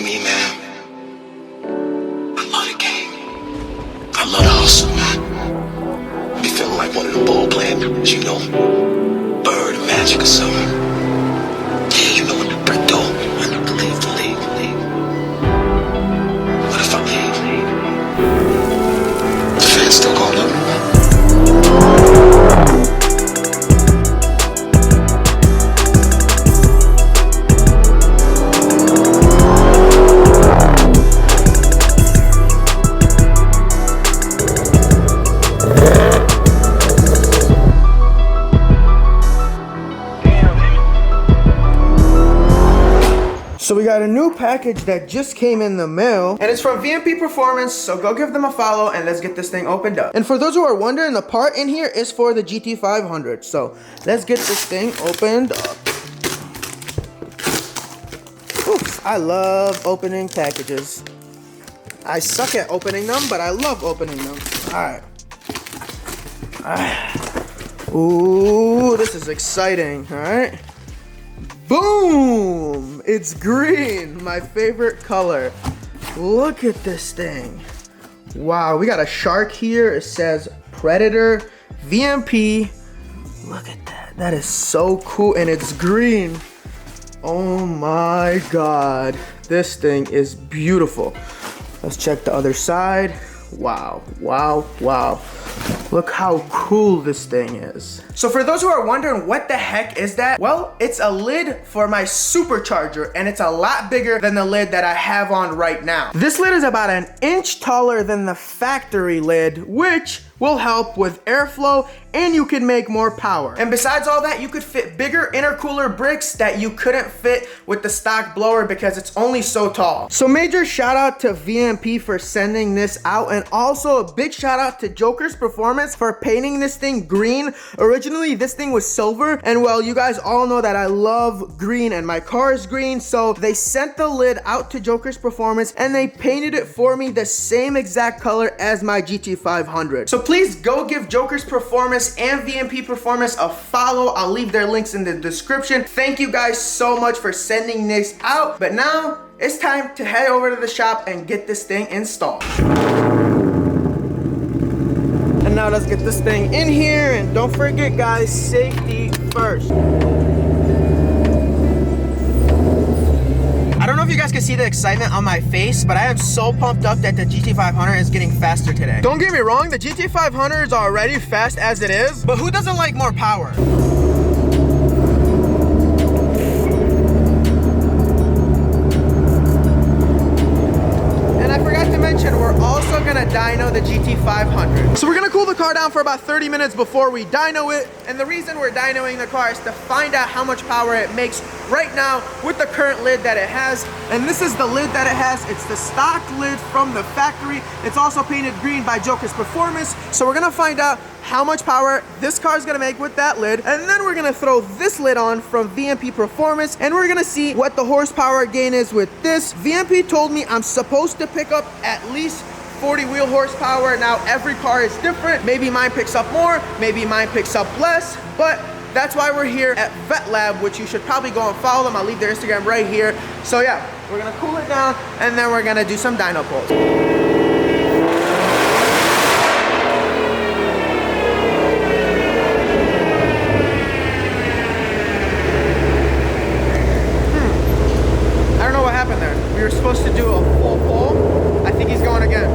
me, man, I love the game. I love the hustle, man. Be feeling like one of the ball playing, you know, Bird or Magic or something. Yeah, you know when the brick door, I need to leave. What if I leave? The fans still gonna love me, man. So we got a new package that just came in the mail, and it's from VMP Performance, so go give them a follow and let's get this thing opened up. And for those who are wondering, the part in here is for the GT500, so let's get this thing opened up. Oof, I love opening packages. I suck at opening them, but I love opening them. Alright. Ooh, this is exciting, alright. Boom! It's green, my favorite color. Look at this thing. Wow, we got a shark here. It says Predator VMP. Look at that. That is so cool, and it's green. Oh my God. This thing is beautiful. Let's check the other side. Wow, wow, wow. Look how cool this thing is. So for those who are wondering what the heck is that? Well, it's a lid for my supercharger, and it's a lot bigger than the lid that I have on right now. This lid is about an inch taller than the factory lid, which will help with airflow, and you can make more power. And besides all that, you could fit bigger intercooler bricks that you couldn't fit with the stock blower because it's only so tall. So major shout out to VMP for sending this out, and also a big shout out to Joker's Performance for painting this thing green. Originally this thing was silver, and well, you guys all know that I love green and my car is green, so they sent the lid out to Joker's Performance and they painted it for me the same exact color as my GT500. So please go give Joker's Performance and VMP Performance a follow. I'll leave their links in the description. Thank you guys so much for sending this out. But now it's time to head over to the shop and get this thing installed. And now let's get this thing in here, and don't forget guys, safety first. I don't know if you guys can see the excitement on my face, but I am so pumped up that the GT500 is getting faster today. Don't get me wrong, the GT500 is already fast as it is, but who doesn't like more power? And I forgot to mention, we're also gonna dyno the GT500. So we're gonna cool the car down for about 30 minutes before we dyno it. And the reason we're dynoing the car is to find out how much power it makes right now with the current lid that it has. And this is the lid that it has. It's the stock lid from the factory. It's also painted green by Joker's Performance. So we're gonna find out how much power this car is gonna make with that lid, and then we're gonna throw this lid on from VMP Performance, and we're gonna see what the horsepower gain is with this. VMP told me I'm supposed to pick up at least 40 wheel horsepower. Now every car is different. Maybe mine picks up more, maybe mine picks up less, but that's why we're here at Vet Lab, which you should probably go and follow them. I'll leave their Instagram right here. So yeah, we're gonna cool it down, and then we're gonna do some dyno pulls. We were supposed to do a full pull. I think he's going again.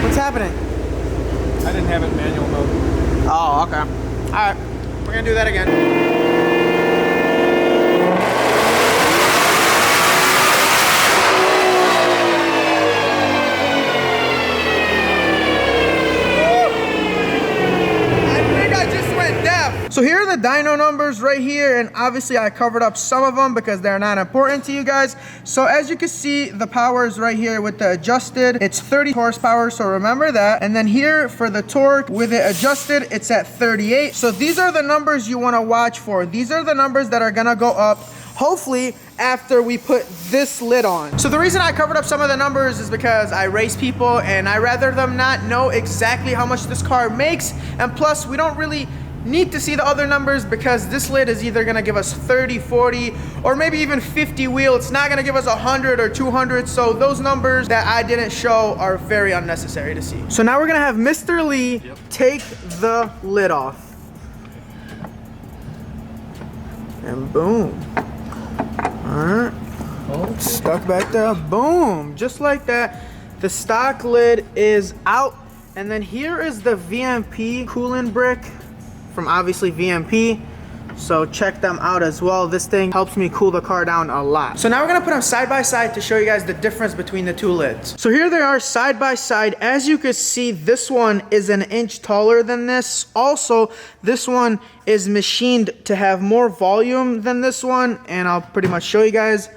What's happening? I didn't have it in manual mode. Oh, okay. All right, we're gonna do that again. So here are the dyno numbers right here, and obviously I covered up some of them because they're not important to you guys. So as you can see, the power is right here with the adjusted. It's 30 horsepower, so remember that. And then here for the torque with it adjusted, it's at 38. So these are the numbers you want to watch for. These are the numbers that are gonna go up hopefully after we put this lid on. So the reason I covered up some of the numbers is because I race people and I rather them not know exactly how much this car makes, and plus we don't really need to see the other numbers because this lid is either gonna give us 30, 40, or maybe even 50 wheel. It's not gonna give us 100 or 200, so those numbers that I didn't show are very unnecessary to see. So now we're gonna have Mr. Lee take the lid off. And boom. All right, stuck back there, boom, just like that. The stock lid is out, and then here is the VMP coolant brick from obviously VMP, so check them out as well. This thing helps me cool the car down a lot. So now we're gonna put them side by side to show you guys the difference between the two lids. So here they are side by side. As you can see, this one is an inch taller than this. Also, this one is machined to have more volume than this one, and I'll pretty much show you guys.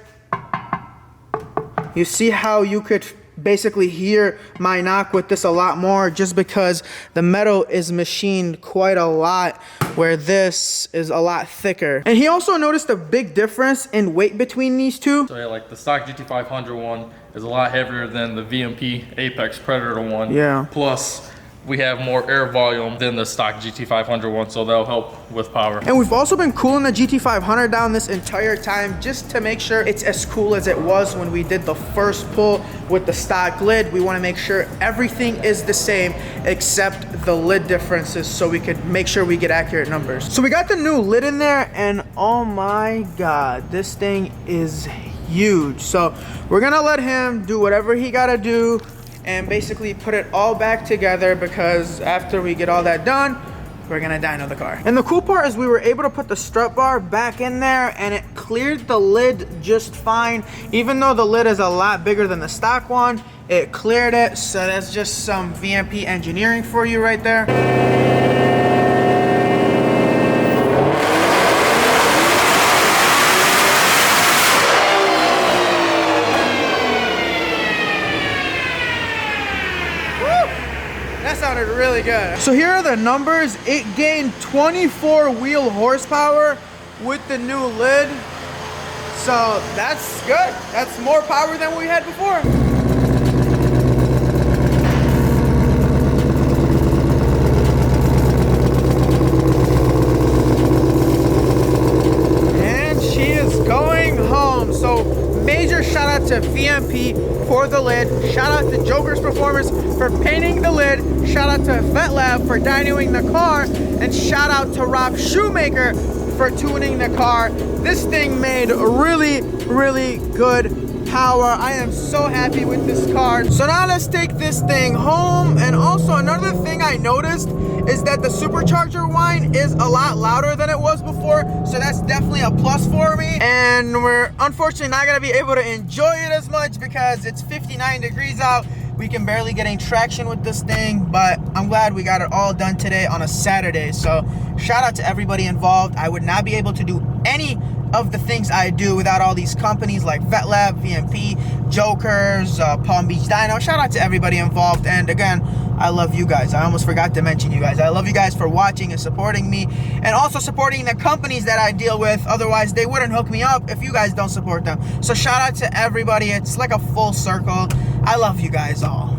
You see how you could basically hear my knock with this a lot more, just because the metal is machined quite a lot, where this is a lot thicker. And he also noticed a big difference in weight between these two. So yeah, like the stock GT500 one is a lot heavier than the VMP Apex Predator one. Yeah. Plus, we have more air volume than the stock GT500 one, so that'll help with power. And we've also been cooling the GT500 down this entire time just to make sure it's as cool as it was when we did the first pull with the stock lid. We want to make sure everything is the same except the lid differences, so we could make sure we get accurate numbers. So we got the new lid in there, and oh my god, this thing is huge. So we're gonna let him do whatever he gotta do and basically put it all back together, because after we get all that done, we're gonna dyno the car. And the cool part is we were able to put the strut bar back in there, and it cleared the lid just fine. Even though the lid is a lot bigger than the stock one, it cleared it. So that's just some VMP engineering for you right there. That sounded really good. So here are the numbers. It gained 24 wheel horsepower with the new lid. So that's good. That's more power than we had before. And she is going home. So major shout out to VMP for the lid. Shout out to Joker's Performance for painting the lid. Shout out to Vet Lab for dynoing the car. And shout out to Rob Shoemaker for tuning the car. This thing made really, really good power. I am so happy with this car. So now let's take this thing home. And also another thing I noticed is that the supercharger whine is a lot louder than it was before, so that's definitely a plus for me. And we're unfortunately not gonna be able to enjoy it as much because it's 59 degrees out. We can barely get any traction with this thing, but I'm glad we got it all done today on a Saturday. So shout out to everybody involved. I would not be able to do any of the things I do without all these companies like Vet Lab, VMP, Jokers, Palm Beach Dyno. Shout out to everybody involved. And again, I love you guys. I almost forgot to mention you guys. I love you guys for watching and supporting me, and also supporting the companies that I deal with. Otherwise, they wouldn't hook me up if you guys don't support them. So shout out to everybody. It's like a full circle. I love you guys all.